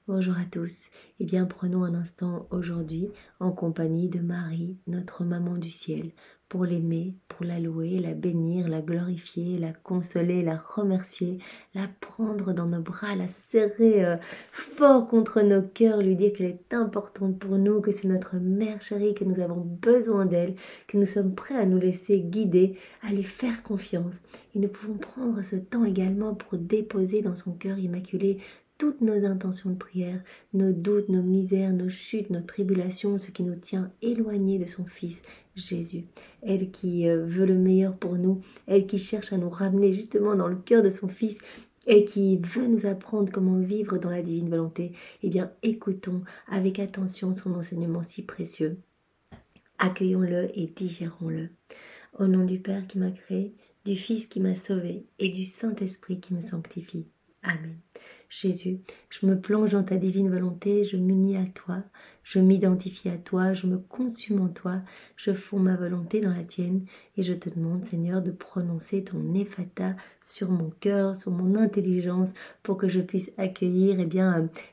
Bonjour à tous. Eh bien, prenons un instant aujourd'hui en compagnie de Marie, notre maman du ciel, pour l'aimer, pour la louer, la bénir, la glorifier, la consoler, la remercier, la prendre dans nos bras, la serrer fort contre nos cœurs, lui dire qu'elle est importante pour nous, que c'est notre mère chérie, que nous avons besoin d'elle, que nous sommes prêts à nous laisser guider, à lui faire confiance. Et nous pouvons prendre ce temps également pour déposer dans son cœur immaculé toutes nos intentions de prière, nos doutes, nos misères, nos chutes, nos tribulations, ce qui nous tient éloignés de son Fils Jésus. Elle qui veut le meilleur pour nous, elle qui cherche à nous ramener justement dans le cœur de son Fils et qui veut nous apprendre comment vivre dans la divine volonté. Eh bien, écoutons avec attention son enseignement si précieux. Accueillons-le et digérons-le. Au nom du Père qui m'a créé, du Fils qui m'a sauvé et du Saint-Esprit qui me sanctifie. Amen. Jésus, je me plonge dans ta divine volonté, je m'unis à toi, je m'identifie à toi, je me consume en toi, je fonds ma volonté dans la tienne et je te demande, Seigneur, de prononcer ton ephata sur mon cœur, sur mon intelligence, pour que je puisse accueillir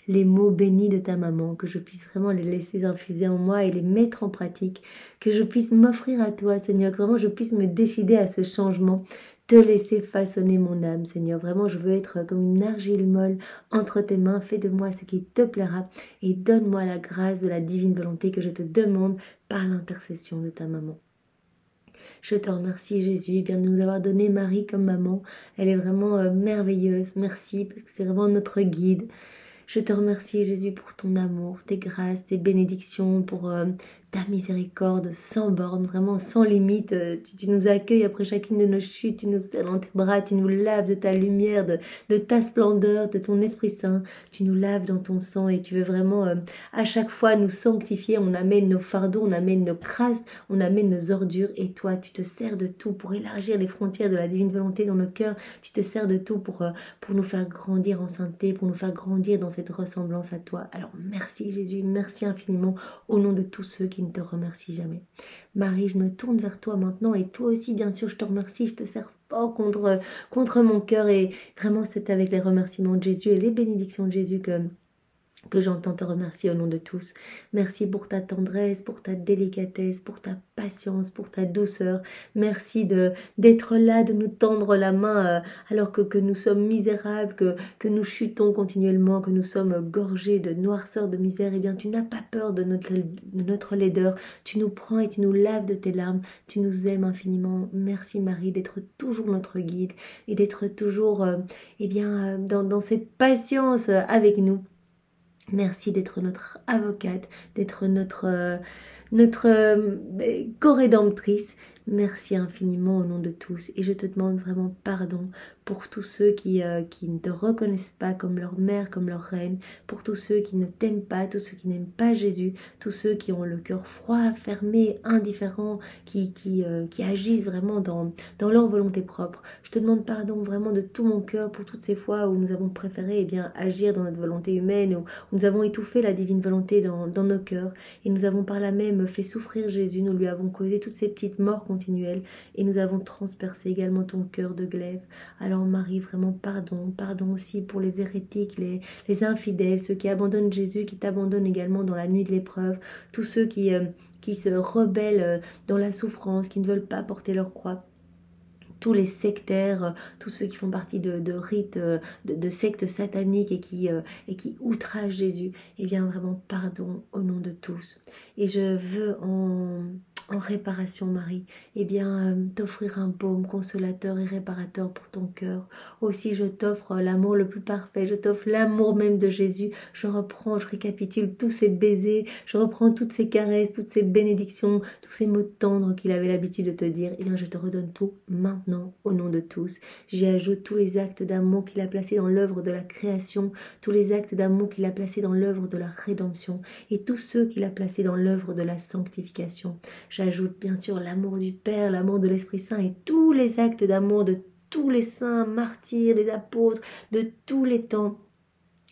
les mots bénis de ta maman, que je puisse vraiment les laisser infuser en moi et les mettre en pratique, que je puisse m'offrir à toi, Seigneur, que vraiment je puisse me décider à ce changement, te laisser façonner mon âme, Seigneur. Vraiment, je veux être comme une argile molle entre tes mains. Fais de moi ce qui te plaira et donne-moi la grâce de la divine volonté que je te demande par l'intercession de ta maman. Je te remercie, Jésus, de nous avoir donné Marie comme maman. Elle est vraiment merveilleuse. Merci, parce que c'est vraiment notre guide. Je te remercie, Jésus, pour ton amour, tes grâces, tes bénédictions, pour ta miséricorde sans borne, vraiment sans limite. Tu nous accueilles après chacune de nos chutes, tu nous serres dans tes bras, tu nous laves de ta lumière, de ta splendeur, de ton Esprit Saint. Tu nous laves dans ton sang et tu veux vraiment à chaque fois nous sanctifier. On amène nos fardeaux, on amène nos crasses, on amène nos ordures et toi, tu te sers de tout pour élargir les frontières de la divine volonté dans nos cœurs. Tu te sers de tout pour nous faire grandir en sainteté, pour nous faire grandir dans cette ressemblance à toi. Alors merci Jésus, merci infiniment au nom de tous ceux qui ne te remercient jamais. Marie, je me tourne vers toi maintenant et toi aussi bien sûr je te remercie, je te sers fort contre mon cœur et vraiment c'est avec les remerciements de Jésus et les bénédictions de Jésus que j'entends te remercier au nom de tous. Merci pour ta tendresse, pour ta délicatesse, pour ta patience, pour ta douceur. Merci d'être là, de nous tendre la main alors que nous sommes misérables, que nous chutons continuellement, que nous sommes gorgés de noirceur, de misère. Eh bien, tu n'as pas peur de notre laideur. Tu nous prends et tu nous laves de tes larmes. Tu nous aimes infiniment. Merci Marie d'être toujours notre guide et d'être toujours dans cette patience avec nous. Merci d'être notre avocate, d'être notre co-rédemptrice. Merci infiniment au nom de tous. Et je te demande vraiment pardon pour tous ceux qui ne te reconnaissent pas comme leur mère, comme leur reine, pour tous ceux qui ne t'aiment pas, tous ceux qui n'aiment pas Jésus, tous ceux qui ont le cœur froid, fermé, indifférent, qui agissent vraiment dans leur volonté propre. Je te demande pardon vraiment de tout mon cœur pour toutes ces fois où nous avons préféré agir dans notre volonté humaine, où nous avons étouffé la divine volonté dans nos cœurs et nous avons par là même fait souffrir Jésus, nous lui avons causé toutes ces petites morts continuelles et nous avons transpercé également ton cœur de glaive. Alors Marie, vraiment pardon aussi pour les hérétiques, les infidèles, ceux qui abandonnent Jésus, qui t'abandonnent également dans la nuit de l'épreuve, tous ceux qui se rebellent dans la souffrance, qui ne veulent pas porter leur croix. Tous les sectaires, tous ceux qui font partie de rites, de sectes sataniques et qui outragent Jésus, eh bien vraiment pardon au nom de tous. Et je veux en réparation, Marie, t'offrir un baume consolateur et réparateur pour ton cœur. Aussi, je t'offre l'amour le plus parfait, je t'offre l'amour même de Jésus. Je récapitule tous ces baisers, je reprends toutes ces caresses, toutes ces bénédictions, tous ces mots tendres qu'il avait l'habitude de te dire. Eh bien, je te redonne tout maintenant, au nom de tous. J'y ajoute tous les actes d'amour qu'il a placés dans l'œuvre de la création, tous les actes d'amour qu'il a placés dans l'œuvre de la rédemption et tous ceux qu'il a placés dans l'œuvre de la sanctification. J'ajoute bien sûr l'amour du Père, l'amour de l'Esprit Saint et tous les actes d'amour de tous les saints, martyrs, les apôtres, de tous les temps.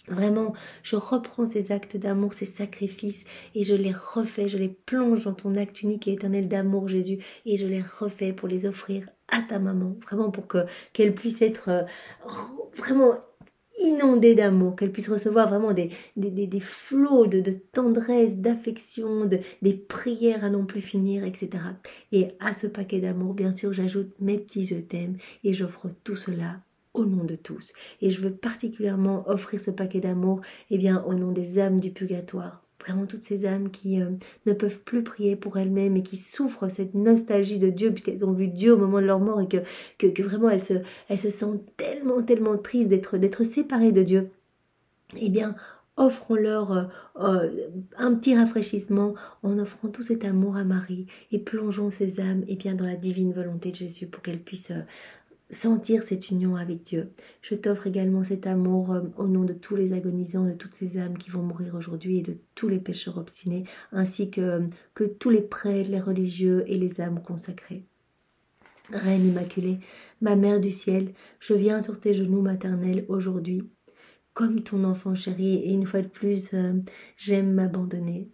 Vraiment, je reprends ces actes d'amour, ces sacrifices et je les refais, je les plonge dans ton acte unique et éternel d'amour, Jésus, et je les refais pour les offrir à ta maman, vraiment pour qu'elle puisse être vraiment inondée d'amour, qu'elle puisse recevoir vraiment des flots de tendresse, d'affection, des prières à non plus finir, etc. Et à ce paquet d'amour, bien sûr, j'ajoute mes petits je t'aime et j'offre tout cela au nom de tous. Et je veux particulièrement offrir ce paquet d'amour, eh bien, au nom des âmes du purgatoire. Vraiment toutes ces âmes qui ne peuvent plus prier pour elles-mêmes et qui souffrent cette nostalgie de Dieu puisqu'elles ont vu Dieu au moment de leur mort et que vraiment elles se sentent tellement tristes d'être séparées de Dieu. Eh bien, offrons-leur un petit rafraîchissement en offrant tout cet amour à Marie et plongeons ces âmes eh bien, dans la divine volonté de Jésus pour qu'elles puissent sentir cette union avec Dieu. Je t'offre également cet amour au nom de tous les agonisants, de toutes ces âmes qui vont mourir aujourd'hui et de tous les pécheurs obstinés, ainsi que tous les prêtres, les religieux et les âmes consacrées. Reine Immaculée, ma Mère du ciel, je viens sur tes genoux maternels aujourd'hui, comme ton enfant chéri, et une fois de plus, j'aime m'abandonner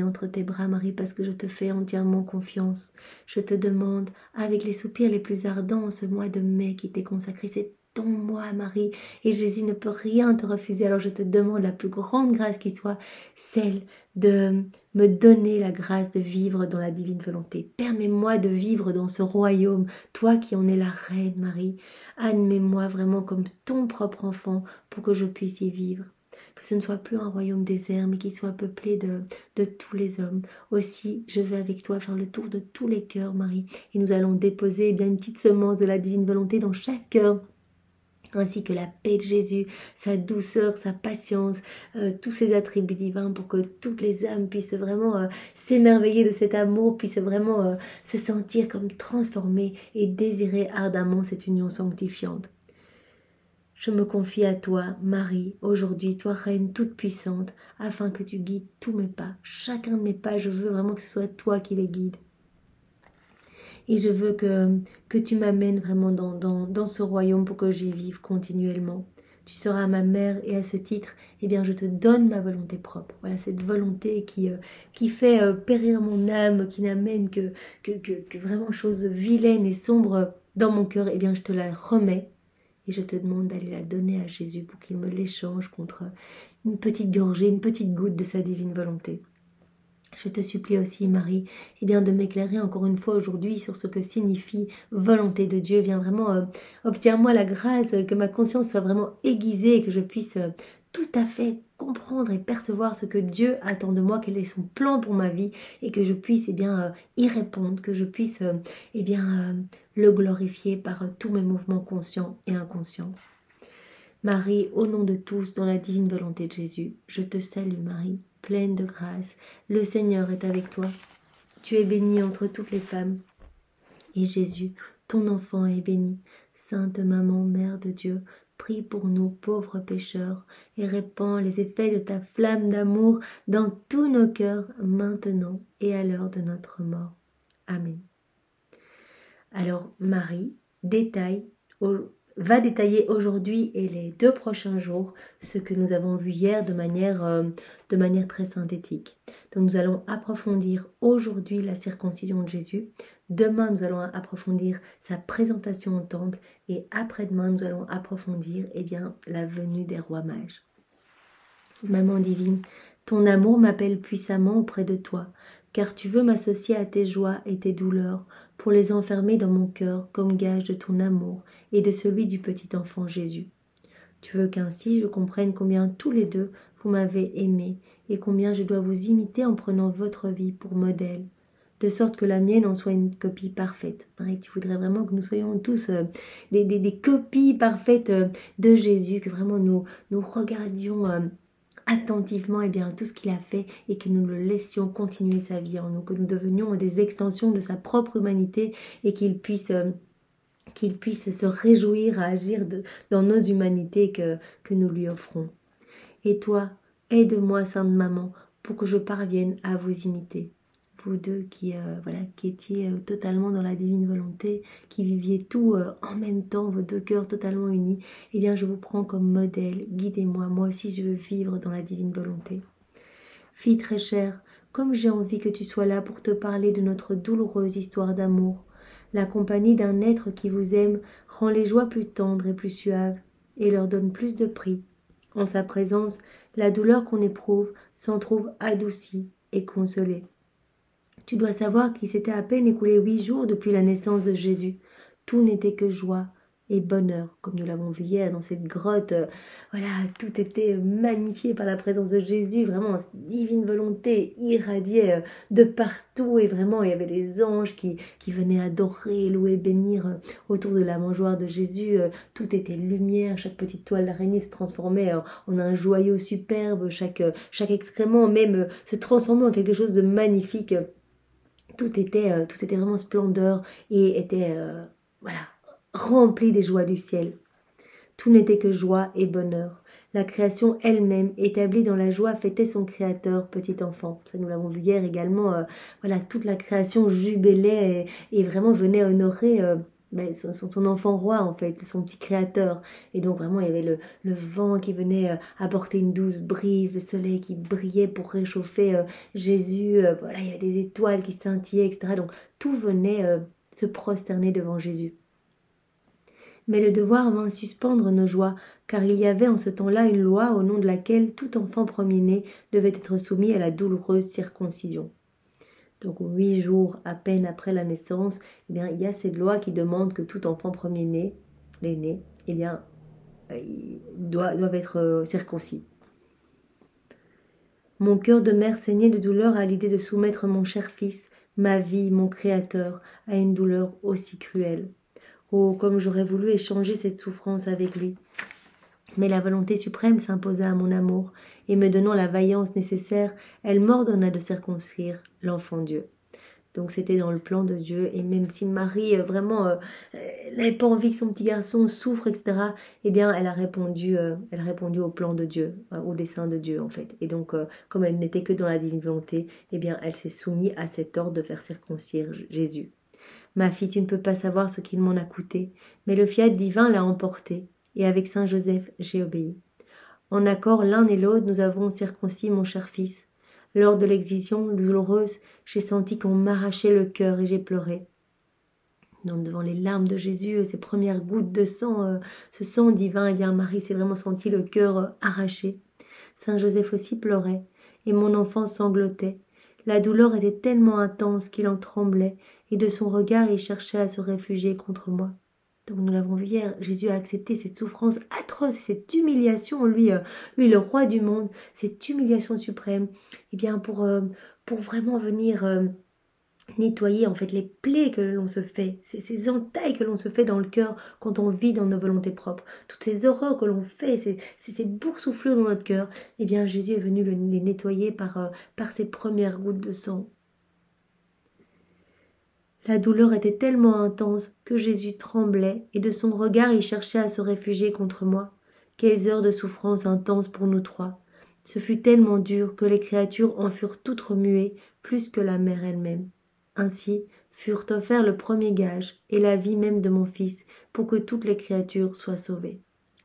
entre tes bras, Marie, parce que je te fais entièrement confiance. Je te demande, avec les soupirs les plus ardents, ce mois de mai qui t'est consacré, c'est ton mois, Marie, et Jésus ne peut rien te refuser, alors je te demande la plus grande grâce qui soit, celle de me donner la grâce de vivre dans la divine volonté. Permets-moi de vivre dans ce royaume, toi qui en es la reine, Marie. Admets-moi vraiment comme ton propre enfant pour que je puisse y vivre. Que ce ne soit plus un royaume désert, mais qu'il soit peuplé de tous les hommes. Aussi, je vais avec toi faire le tour de tous les cœurs, Marie, et nous allons déposer eh bien, une petite semence de la divine volonté dans chaque cœur, ainsi que la paix de Jésus, sa douceur, sa patience, tous ses attributs divins pour que toutes les âmes puissent vraiment s'émerveiller de cet amour, puissent vraiment se sentir comme transformées et désirer ardemment cette union sanctifiante. Je me confie à toi, Marie, aujourd'hui, toi, Reine toute puissante, afin que tu guides tous mes pas. Chacun de mes pas, je veux vraiment que ce soit toi qui les guides. Et je veux que tu m'amènes vraiment dans ce royaume pour que j'y vive continuellement. Tu seras ma mère et à ce titre, eh bien, je te donne ma volonté propre. Voilà, cette volonté qui fait périr mon âme, qui n'amène que vraiment choses vilaines et sombres dans mon cœur, eh bien, je te la remets. Et je te demande d'aller la donner à Jésus pour qu'il me l'échange contre une petite gorgée, une petite goutte de sa divine volonté. Je te supplie aussi, Marie, eh bien, de m'éclairer encore une fois aujourd'hui sur ce que signifie volonté de Dieu. Viens vraiment, obtiens-moi la grâce, que ma conscience soit vraiment aiguisée et que je puisse tout à fait comprendre et percevoir ce que Dieu attend de moi, quel est son plan pour ma vie et que je puisse eh bien, y répondre, que je puisse eh bien, le glorifier par tous mes mouvements conscients et inconscients. Marie, au nom de tous, dans la divine volonté de Jésus, je te salue Marie, pleine de grâce, le Seigneur est avec toi. Tu es bénie entre toutes les femmes, et Jésus, ton enfant, est béni. Sainte Maman, Mère de Dieu, prie pour nous pauvres pécheurs, et répands les effets de ta flamme d'amour dans tous nos cœurs, maintenant et à l'heure de notre mort. Amen. Alors Marie va détailler aujourd'hui et les 2 prochains jours ce que nous avons vu hier de manière très synthétique. Donc nous allons approfondir aujourd'hui la circoncision de Jésus. Demain nous allons approfondir sa présentation au temple et après-demain nous allons approfondir eh bien, la venue des rois mages. Maman divine, ton amour m'appelle puissamment auprès de toi, car tu veux m'associer à tes joies et tes douleurs pour les enfermer dans mon cœur comme gage de ton amour et de celui du petit enfant Jésus. Tu veux qu'ainsi je comprenne combien tous les deux vous m'avez aimé et combien je dois vous imiter en prenant votre vie pour modèle, de sorte que la mienne en soit une copie parfaite. Marie, tu voudrais vraiment que nous soyons tous des copies parfaites de Jésus, que vraiment nous regardions attentivement bien, tout ce qu'il a fait et que nous le laissions continuer sa vie en nous, que nous devenions des extensions de sa propre humanité et qu'il puisse se réjouir à agir dans nos humanités que nous lui offrons. Et toi, aide-moi, Sainte Maman, pour que je parvienne à vous imiter. Vous deux qui étiez totalement dans la divine volonté, qui viviez tout en même temps, vos 2 cœurs totalement unis, eh bien je vous prends comme modèle, guidez-moi, moi aussi je veux vivre dans la divine volonté. Fille très chère, comme j'ai envie que tu sois là pour te parler de notre douloureuse histoire d'amour, la compagnie d'un être qui vous aime rend les joies plus tendres et plus suaves. et leur donne plus de prix. En sa présence, la douleur qu'on éprouve s'en trouve adoucie et consolée. Tu dois savoir qu'il s'était à peine écoulé 8 jours depuis la naissance de Jésus. Tout n'était que joie et bonheur, comme nous l'avons vu hier dans cette grotte. Voilà, tout était magnifié par la présence de Jésus. Vraiment, cette divine volonté irradiait de partout. Et vraiment, il y avait les anges qui venaient adorer, louer, bénir autour de la mangeoire de Jésus. Tout était lumière. Chaque petite toile d'araignée se transformait en un joyau superbe. Chaque excrément même se transformait en quelque chose de magnifique. Tout était vraiment splendeur et était voilà, rempli des joies du ciel. Tout n'était que joie et bonheur. La création elle-même, établie dans la joie, fêtait son créateur, petit enfant. Ça, nous l'avons vu hier également. Voilà, toute la création jubilait et vraiment venait honorer son enfant roi, en fait, son petit créateur. Et donc vraiment, il y avait le vent qui venait apporter une douce brise, le soleil qui brillait pour réchauffer Jésus. Voilà, il y avait des étoiles qui scintillaient, etc. Donc tout venait se prosterner devant Jésus. Mais le devoir vint suspendre nos joies, car il y avait en ce temps-là une loi au nom de laquelle tout enfant premier-né devait être soumis à la douloureuse circoncision. Donc 8 jours à peine après la naissance, eh bien, il y a cette loi qui demande que tout enfant premier-né, l'aîné, eh bien, doivent être circoncis. Mon cœur de mère saignait de douleur à l'idée de soumettre mon cher fils, ma vie, mon créateur, à une douleur aussi cruelle. Oh, comme j'aurais voulu échanger cette souffrance avec lui. Mais la volonté suprême s'imposa à mon amour, et me donnant la vaillance nécessaire, elle m'ordonna de circoncire l'enfant Dieu. Donc c'était dans le plan de Dieu, et même si Marie vraiment n'avait pas envie que son petit garçon souffre, etc., eh bien elle a répondu au plan de Dieu, au dessein de Dieu en fait. Et donc comme elle n'était que dans la divine volonté, eh bien elle s'est soumise à cet ordre de faire circoncire Jésus. Ma fille, tu ne peux pas savoir ce qu'il m'en a coûté, mais le fiat divin l'a emporté, et avec Saint Joseph, j'ai obéi. En accord l'un et l'autre, nous avons circoncis mon cher fils. Lors de l'excision douloureuse, j'ai senti qu'on m'arrachait le cœur et j'ai pleuré. Donc devant les larmes de Jésus, ces premières gouttes de sang, ce sang divin, eh bien Marie s'est vraiment senti le cœur arraché. Saint Joseph aussi pleurait, et mon enfant sanglotait. La douleur était tellement intense qu'il en tremblait, et de son regard il cherchait à se réfugier contre moi. Donc nous l'avons vu hier, Jésus a accepté cette souffrance atroce, cette humiliation, lui le roi du monde, cette humiliation suprême, eh bien pour vraiment venir nettoyer en fait les plaies que l'on se fait, ces entailles que l'on se fait dans le cœur quand on vit dans nos volontés propres, toutes ces horreurs que l'on fait, ces boursouflures dans notre cœur, eh bien Jésus est venu les nettoyer par ses premières gouttes de sang. La douleur était tellement intense que Jésus tremblait et de son regard il cherchait à se réfugier contre moi. Quelles heures de souffrance intense pour nous trois. Ce fut tellement dur que les créatures en furent toutes remuées plus que la mère elle-même. Ainsi furent offerts le premier gage et la vie même de mon fils pour que toutes les créatures soient sauvées.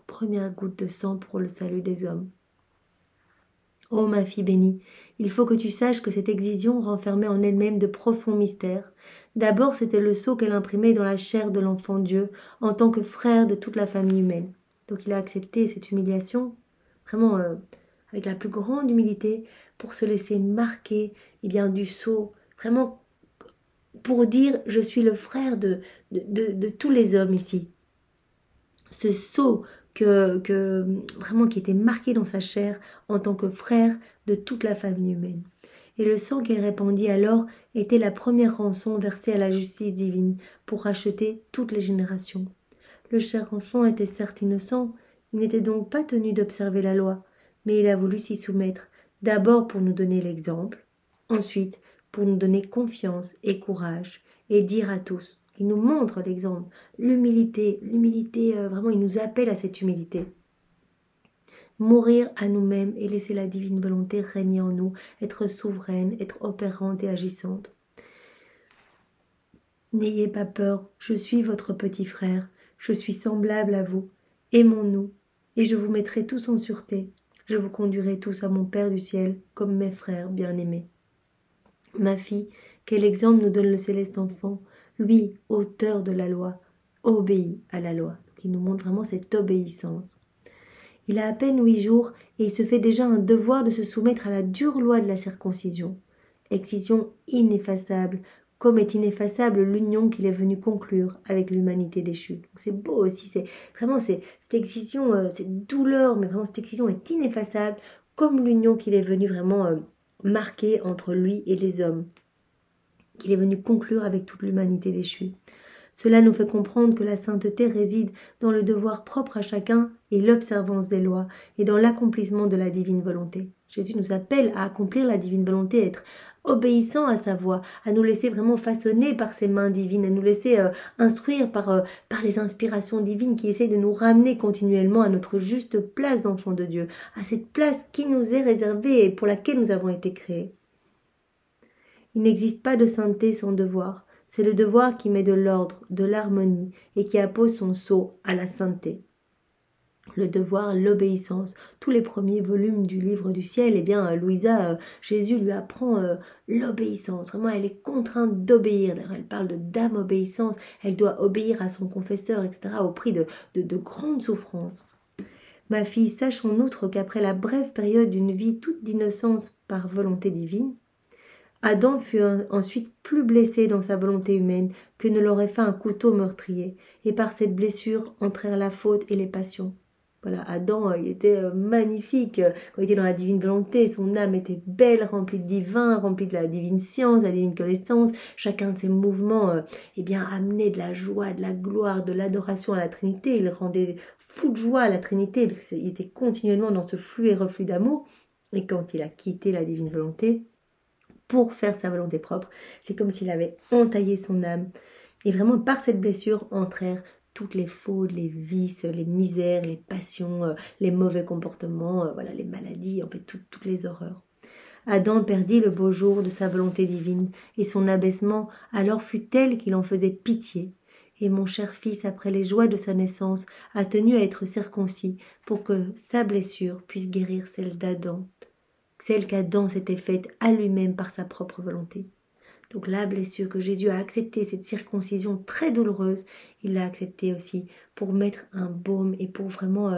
Première goutte de sang pour le salut des hommes. Ô ma fille bénie, il faut que tu saches que cette excision renfermait en elle-même de profonds mystères. D'abord, c'était le sceau qu'elle imprimait dans la chair de l'enfant Dieu, en tant que frère de toute la famille humaine. Donc il a accepté cette humiliation, vraiment avec la plus grande humilité, pour se laisser marquer du sceau, vraiment pour dire « je suis le frère de tous les hommes ici ». Ce sceau vraiment qui était marqué dans sa chair en tant que frère de toute la famille humaine. Et le sang qu'il répandit alors était la première rançon versée à la justice divine pour racheter toutes les générations. Le cher enfant était certes innocent, il n'était donc pas tenu d'observer la loi, mais il a voulu s'y soumettre, d'abord pour nous donner l'exemple, ensuite pour nous donner confiance et courage, et dire à tous. Il nous montre l'exemple, l'humilité, vraiment il nous appelle à cette humilité. Mourir à nous-mêmes et laisser la divine volonté régner en nous, être souveraine, être opérante et agissante. N'ayez pas peur, je suis votre petit frère, je suis semblable à vous, aimons-nous, et je vous mettrai tous en sûreté, je vous conduirai tous à mon Père du ciel, comme mes frères bien-aimés. Ma fille, quel exemple nous donne le céleste enfant, lui, auteur de la loi, obéit à la loi. qui nous montre vraiment cette obéissance. Il a à peine 8 jours et il se fait déjà un devoir de se soumettre à la dure loi de la circoncision. Excision ineffaçable, comme est ineffaçable l'union qu'il est venu conclure avec l'humanité déchue. C'est beau aussi, c'est vraiment cette excision, cette douleur, mais vraiment cette excision est ineffaçable, comme l'union qu'il est venu vraiment marquer entre lui et les hommes, qu'il est venu conclure avec toute l'humanité déchue. Cela nous fait comprendre que la sainteté réside dans le devoir propre à chacun et l'observance des lois, et dans l'accomplissement de la divine volonté. Jésus nous appelle à accomplir la divine volonté, à être obéissant à sa voix, à nous laisser vraiment façonner par ses mains divines, à nous laisser instruire par les inspirations divines qui essayent de nous ramener continuellement à notre juste place d'enfant de Dieu, à cette place qui nous est réservée et pour laquelle nous avons été créés. Il n'existe pas de sainteté sans devoir. C'est le devoir qui met de l'ordre, de l'harmonie et qui appose son sceau à la sainteté. Le devoir, l'obéissance, tous les premiers volumes du livre du ciel, eh bien, Louisa, Jésus lui apprend l'obéissance. Vraiment, elle est contrainte d'obéir. Elle parle de dame obéissance. Elle doit obéir à son confesseur, etc., au prix de grandes souffrances. Ma fille, sache en outre qu'après la brève période d'une vie toute d'innocence par volonté divine, Adam fut ensuite plus blessé dans sa volonté humaine que ne l'aurait fait un couteau meurtrier, et par cette blessure entrèrent la faute et les passions. Voilà, Adam, il était magnifique quand il était dans la divine volonté, son âme était belle, remplie de divin, remplie de la divine science, de la divine connaissance. Chacun de ses mouvements amenait de la joie, de la gloire, de l'adoration à la Trinité. Il rendait fou de joie à la Trinité, parce qu'il était continuellement dans ce flux et reflux d'amour. Et quand il a quitté la divine volonté, pour faire sa volonté propre, c'est comme s'il avait entaillé son âme. Et vraiment, par cette blessure, entrèrent toutes les fautes, les vices, les misères, les passions, les mauvais comportements, voilà, les maladies, en fait, toutes les horreurs. Adam perdit le beau jour de sa volonté divine, et son abaissement alors fut tel qu'il en faisait pitié. Et mon cher fils, après les joies de sa naissance, a tenu à être circoncis pour que sa blessure puisse guérir celle d'Adam, celle qu'Adam s'était faite à lui-même par sa propre volonté. Donc la blessure que Jésus a acceptée, cette circoncision très douloureuse, il l'a acceptée aussi pour mettre un baume et pour vraiment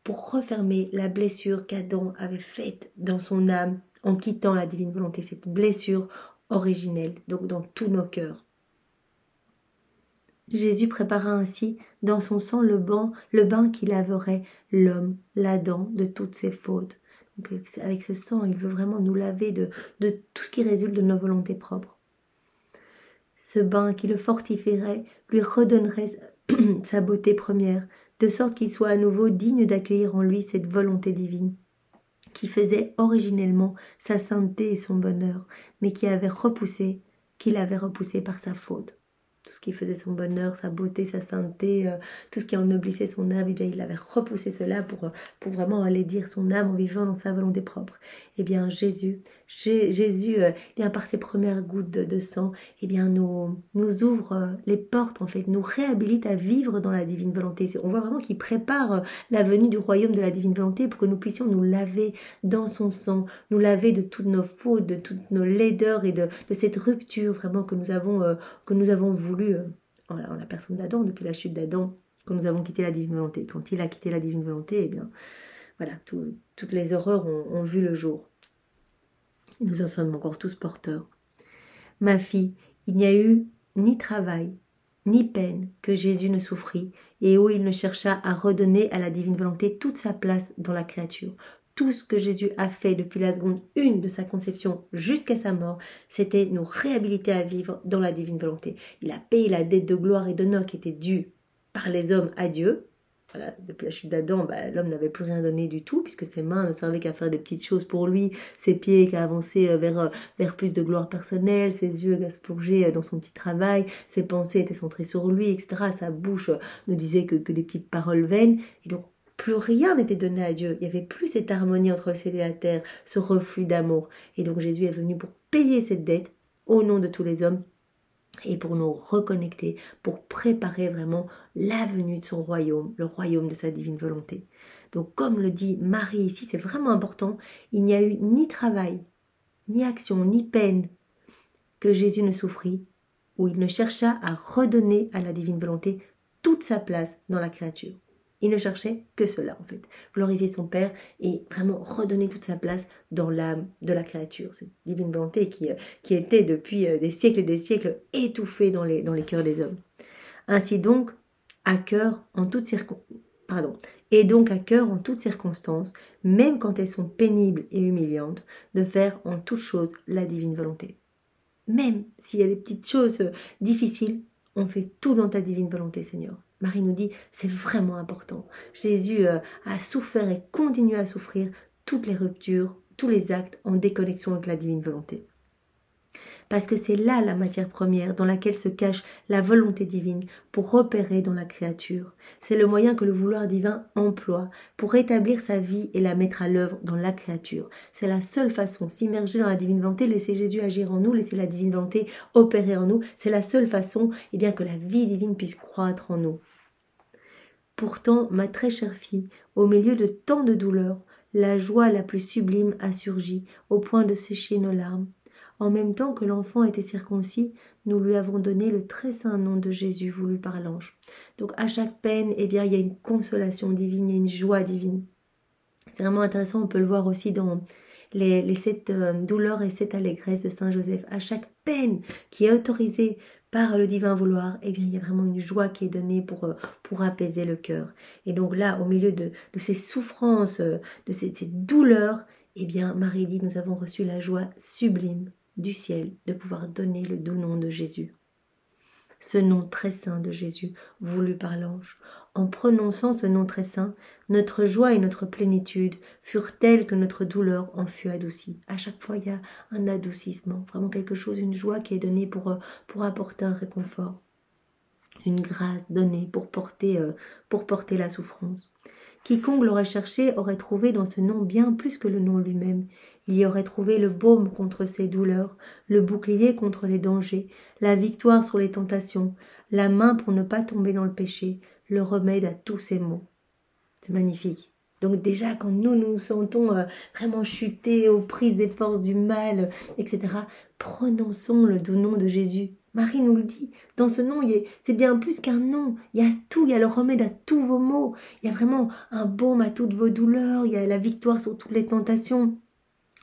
pour refermer la blessure qu'Adam avait faite dans son âme en quittant la divine volonté, cette blessure originelle, donc dans tous nos cœurs. Jésus prépara ainsi dans son sang le bain qui laverait l'homme, l'Adam, de toutes ses fautes. Donc avec ce sang, il veut vraiment nous laver de tout ce qui résulte de nos volontés propres. Ce bain qui le fortifierait lui redonnerait sa beauté première, de sorte qu'il soit à nouveau digne d'accueillir en lui cette volonté divine, qui faisait originellement sa sainteté et son bonheur, mais qu'il avait repoussé par sa faute. Tout ce qui faisait son bonheur, sa beauté, sa sainteté, tout ce qui ennoblissait son âme, eh bien, il avait repoussé cela pour vraiment aller dire son âme en vivant dans sa volonté propre. Eh bien, Jésus, bien, par ses premières gouttes de sang, eh bien, nous ouvre les portes, en fait, nous réhabilite à vivre dans la divine volonté. On voit vraiment qu'il prépare la venue du royaume de la divine volonté pour que nous puissions nous laver dans son sang, nous laver de toutes nos fautes, de toutes nos laideurs et de cette rupture vraiment que nous avons voulu en la personne d'Adam, depuis la chute d'Adam, quand nous avons quitté la divine volonté. Quand il a quitté la divine volonté, eh bien, voilà, toutes les horreurs ont vu le jour. Et nous en sommes encore tous porteurs. Ma fille, il n'y a eu ni travail, ni peine que Jésus ne souffrit, et où il ne chercha à redonner à la divine volonté toute sa place dans la créature. Tout ce que Jésus a fait depuis la seconde 1 de sa conception jusqu'à sa mort, c'était nous réhabiliter à vivre dans la divine volonté. Il a payé la dette de gloire et d'honneur qui était due par les hommes à Dieu. Voilà, depuis la chute d'Adam, l'homme n'avait plus rien donné du tout, puisque ses mains ne servaient qu'à faire des petites choses pour lui, ses pieds qu'à avancer vers plus de gloire personnelle, ses yeux qu'à se plonger dans son petit travail, ses pensées étaient centrées sur lui, etc. Sa bouche ne disait que des petites paroles vaines, et donc plus rien n'était donné à Dieu. Il n'y avait plus cette harmonie entre le ciel et la terre, ce reflux d'amour. Et donc Jésus est venu pour payer cette dette au nom de tous les hommes et pour nous reconnecter, pour préparer vraiment la venue de son royaume, le royaume de sa divine volonté. Donc comme le dit Marie ici, c'est vraiment important, il n'y a eu ni travail, ni action, ni peine que Jésus ne souffrit, où il ne chercha à redonner à la divine volonté toute sa place dans la créature. Il ne cherchait que cela en fait, glorifier son Père et vraiment redonner toute sa place dans l'âme de la créature. Cette divine volonté qui était depuis des siècles et des siècles étouffée dans les cœurs des hommes. Ainsi donc, à cœur en toutes circonstances, même quand elles sont pénibles et humiliantes, de faire en toutes choses la divine volonté. Même s'il y a des petites choses difficiles, on fait tout dans ta divine volonté, Seigneur. Marie nous dit, c'est vraiment important. Jésus a souffert et continue à souffrir toutes les ruptures, tous les actes en déconnexion avec la divine volonté. Parce que c'est là la matière première dans laquelle se cache la volonté divine pour opérer dans la créature. C'est le moyen que le vouloir divin emploie pour établir sa vie et la mettre à l'œuvre dans la créature. C'est la seule façon, s'immerger dans la divine volonté, laisser Jésus agir en nous, laisser la divine volonté opérer en nous. C'est la seule façon bien que la vie divine puisse croître en nous. Pourtant, ma très chère fille, au milieu de tant de douleurs, la joie la plus sublime a surgi, au point de sécher nos larmes. En même temps que l'enfant était circoncis, nous lui avons donné le très saint nom de Jésus voulu par l'ange. Donc à chaque peine, il y a une consolation divine, il y a une joie divine. C'est vraiment intéressant, on peut le voir aussi dans les 7 douleurs et 7 allégresses de Saint Joseph. À chaque peine qui est autorisée par le divin vouloir, il y a vraiment une joie qui est donnée pour apaiser le cœur. Et donc là, au milieu de ces souffrances, de ces douleurs, Marie dit, nous avons reçu la joie sublime du ciel de pouvoir donner le doux nom de Jésus. Ce nom très saint de Jésus, voulu par l'ange. En prononçant ce nom très saint, notre joie et notre plénitude furent telles que notre douleur en fut adoucie. À chaque fois, il y a un adoucissement, vraiment quelque chose, une joie qui est donnée pour apporter un réconfort. Une grâce donnée pour porter la souffrance. Quiconque l'aurait cherché aurait trouvé dans ce nom bien plus que le nom lui-même. Il y aurait trouvé le baume contre ses douleurs, le bouclier contre les dangers, la victoire sur les tentations, la main pour ne pas tomber dans le péché, le remède à tous ses maux. C'est magnifique. Donc déjà, quand nous nous sentons vraiment chuter aux prises des forces du mal, etc., prononçons le doux nom de Jésus. Marie nous le dit, dans ce nom, c'est bien plus qu'un nom, il y a tout, il y a le remède à tous vos maux, il y a vraiment un baume à toutes vos douleurs, il y a la victoire sur toutes les tentations.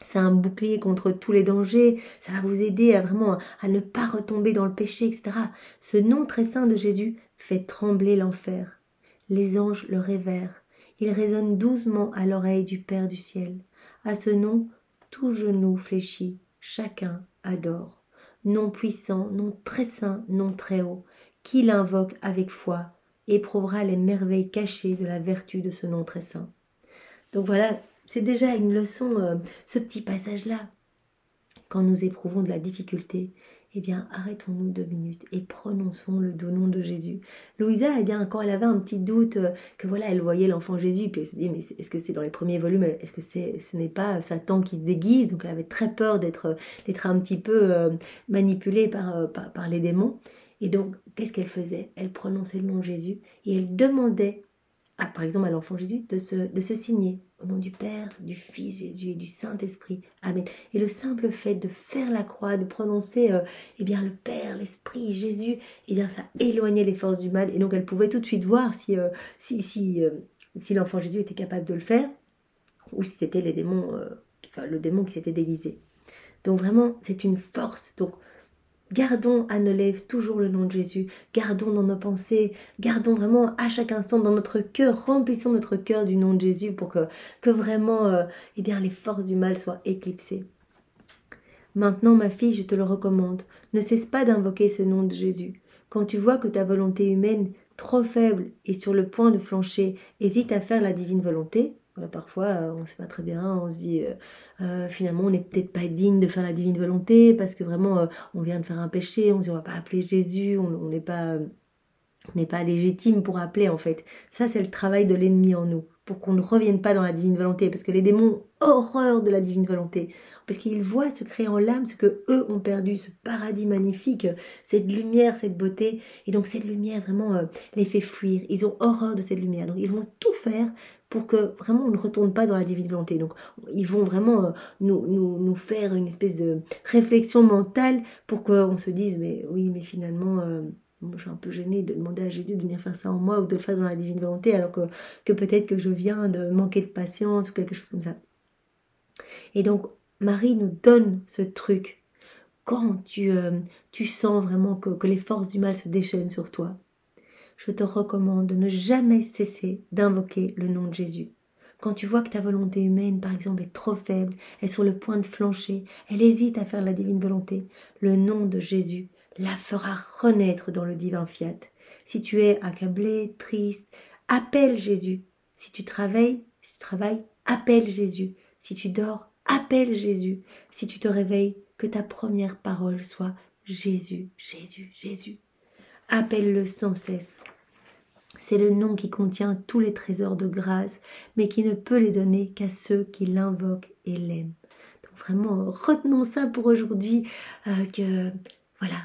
C'est un bouclier contre tous les dangers, ça va vous aider à ne pas retomber dans le péché, etc. Ce nom très saint de Jésus fait trembler l'enfer. Les anges le révèrent, il résonne doucement à l'oreille du Père du ciel. À ce nom, tout genou fléchit, chacun adore. Nom puissant, nom très saint, nom très haut, qui l'invoque avec foi, éprouvera les merveilles cachées de la vertu de ce nom très saint. Donc voilà, c'est déjà une leçon, ce petit passage-là. Quand nous éprouvons de la difficulté, arrêtons-nous 2 minutes et prononçons le doux nom de Jésus. Louisa, quand elle avait un petit doute, elle voyait l'enfant Jésus, puis elle se dit, mais est-ce que c'est dans les premiers volumes, est-ce que ce n'est pas Satan qui se déguise? Donc elle avait très peur d'être un petit peu manipulée par les démons. Et donc, qu'est-ce qu'elle faisait? Elle prononçait le nom de Jésus et elle demandait, par exemple à l'enfant Jésus, de se signer au nom du Père, du Fils Jésus et du Saint-Esprit. Amen. Et le simple fait de faire la croix, de prononcer le Père, l'Esprit, Jésus, ça éloignait les forces du mal. Et donc elle pouvait tout de suite voir si l'enfant Jésus était capable de le faire ou si c'était le démon qui s'était déguisé. Donc vraiment, c'est une force. Donc gardons à nos lèvres toujours le nom de Jésus, gardons dans nos pensées, gardons vraiment à chaque instant dans notre cœur, remplissons notre cœur du nom de Jésus pour que vraiment les forces du mal soient éclipsées. Maintenant ma fille, je te le recommande, ne cesse pas d'invoquer ce nom de Jésus. Quand tu vois que ta volonté humaine, trop faible et sur le point de flancher, hésite à faire la divine volonté, parfois on ne sait pas très bien, on se dit finalement on n'est peut-être pas digne de faire la divine volonté parce que vraiment on vient de faire un péché, on se dit on va pas appeler Jésus, on n'est pas légitime pour appeler en fait. Ça c'est le travail de l'ennemi en nous, pour qu'on ne revienne pas dans la divine volonté, parce que les démons ont horreur de la divine volonté, parce qu'ils voient se créer en l'âme ce que eux ont perdu, ce paradis magnifique, cette lumière, cette beauté, et donc cette lumière vraiment les fait fuir, ils ont horreur de cette lumière, donc ils vont tout faire pour que vraiment on ne retourne pas dans la divine volonté. Donc ils vont vraiment nous faire une espèce de réflexion mentale pour qu'on se dise mais oui mais finalement je suis un peu gênée de demander à Jésus de venir faire ça en moi ou de le faire dans la divine volonté, alors que peut-être que je viens de manquer de patience ou quelque chose comme ça. Et donc, Marie nous donne ce truc. Quand tu sens vraiment que les forces du mal se déchaînent sur toi, je te recommande de ne jamais cesser d'invoquer le nom de Jésus. Quand tu vois que ta volonté humaine, par exemple, est trop faible, est sur le point de flancher, elle hésite à faire la divine volonté, le nom de Jésus la fera renaître dans le divin fiat. Si tu es accablé, triste, appelle Jésus. Si tu travailles, appelle Jésus. Si tu dors, appelle Jésus. Si tu te réveilles, que ta première parole soit Jésus, Jésus, Jésus. Appelle-le sans cesse. C'est le nom qui contient tous les trésors de grâce, mais qui ne peut les donner qu'à ceux qui l'invoquent et l'aiment. Donc vraiment, retenons ça pour aujourd'hui, que voilà,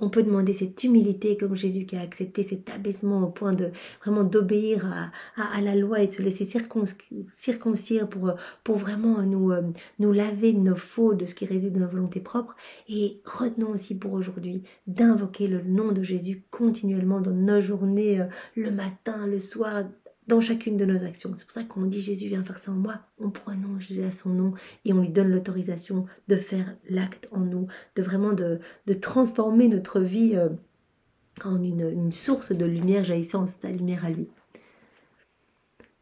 on peut demander cette humilité comme Jésus qui a accepté cet abaissement au point de vraiment d'obéir à la loi et de se laisser circoncire pour vraiment nous laver de nos fautes, de ce qui résulte de nos volontés propres. Et retenons aussi pour aujourd'hui d'invoquer le nom de Jésus continuellement dans nos journées, le matin, le soir, dans chacune de nos actions. C'est pour ça qu'on dit Jésus vient faire ça en moi, on prononce Jésus à son nom et on lui donne l'autorisation de faire l'acte en nous, de vraiment de transformer notre vie en une source de lumière jaillissant sa lumière à lui.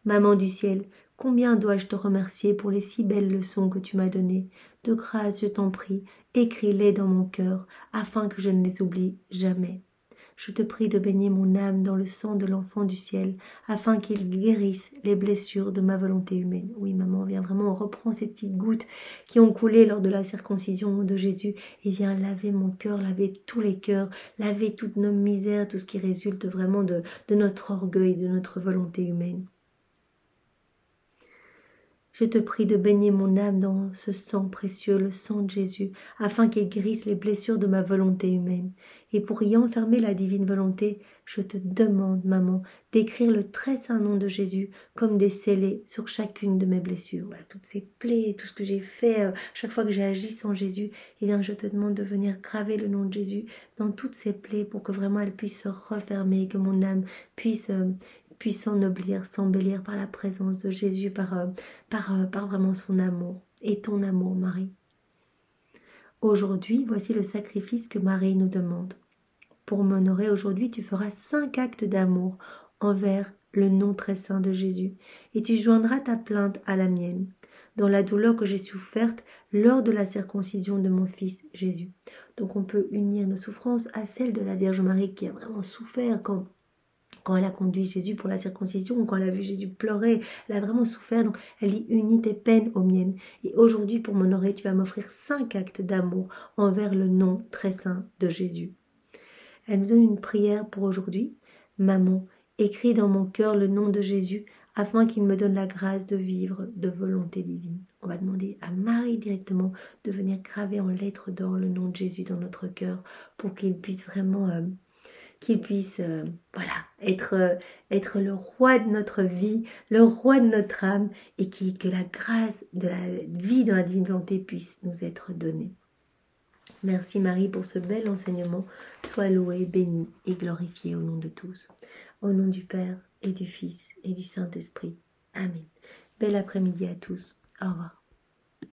Maman du ciel, combien dois-je te remercier pour les si belles leçons que tu m'as données. De grâce, je t'en prie, écris-les dans mon cœur, afin que je ne les oublie jamais. Je te prie de baigner mon âme dans le sang de l'enfant du ciel, afin qu'il guérisse les blessures de ma volonté humaine. Oui, maman, viens vraiment, on reprend ces petites gouttes qui ont coulé lors de la circoncision de Jésus, et viens laver mon cœur, laver tous les cœurs, laver toutes nos misères, tout ce qui résulte vraiment de notre orgueil, de notre volonté humaine. Je te prie de baigner mon âme dans ce sang précieux, le sang de Jésus, afin qu'il guérisse les blessures de ma volonté humaine. Et pour y enfermer la divine volonté, je te demande, maman, d'écrire le très saint nom de Jésus comme des scellés sur chacune de mes blessures. Voilà, toutes ces plaies, tout ce que j'ai fait, chaque fois que j'ai agi sans Jésus, eh bien, je te demande de venir graver le nom de Jésus dans toutes ces plaies pour que vraiment elles puissent se refermer, que mon âme puisse s'ennoblir, s'embellir par la présence de Jésus, par vraiment son amour et ton amour, Marie. Aujourd'hui, voici le sacrifice que Marie nous demande. Pour m'honorer aujourd'hui, tu feras 5 actes d'amour envers le nom très saint de Jésus, et tu joindras ta plainte à la mienne, dans la douleur que j'ai soufferte lors de la circoncision de mon fils Jésus. Donc on peut unir nos souffrances à celles de la Vierge Marie qui a vraiment souffert quand elle a conduit Jésus pour la circoncision, ou quand elle a vu Jésus pleurer, elle a vraiment souffert, donc elle dit « unis tes peines aux miennes ». Et aujourd'hui, pour m'honorer, tu vas m'offrir 5 actes d'amour envers le nom très saint de Jésus. Elle nous donne une prière pour aujourd'hui. « Maman, écris dans mon cœur le nom de Jésus, afin qu'il me donne la grâce de vivre de volonté divine. » On va demander à Marie directement de venir graver en lettres d'or le nom de Jésus dans notre cœur, pour qu'il puisse vraiment... qu'il puisse être le roi de notre vie, le roi de notre âme, et que la grâce de la vie dans la divine volonté puisse nous être donnée. Merci Marie pour ce bel enseignement. Sois louée, bénie et glorifiée au nom de tous. Au nom du Père et du Fils et du Saint-Esprit. Amen. Bel après-midi à tous. Au revoir.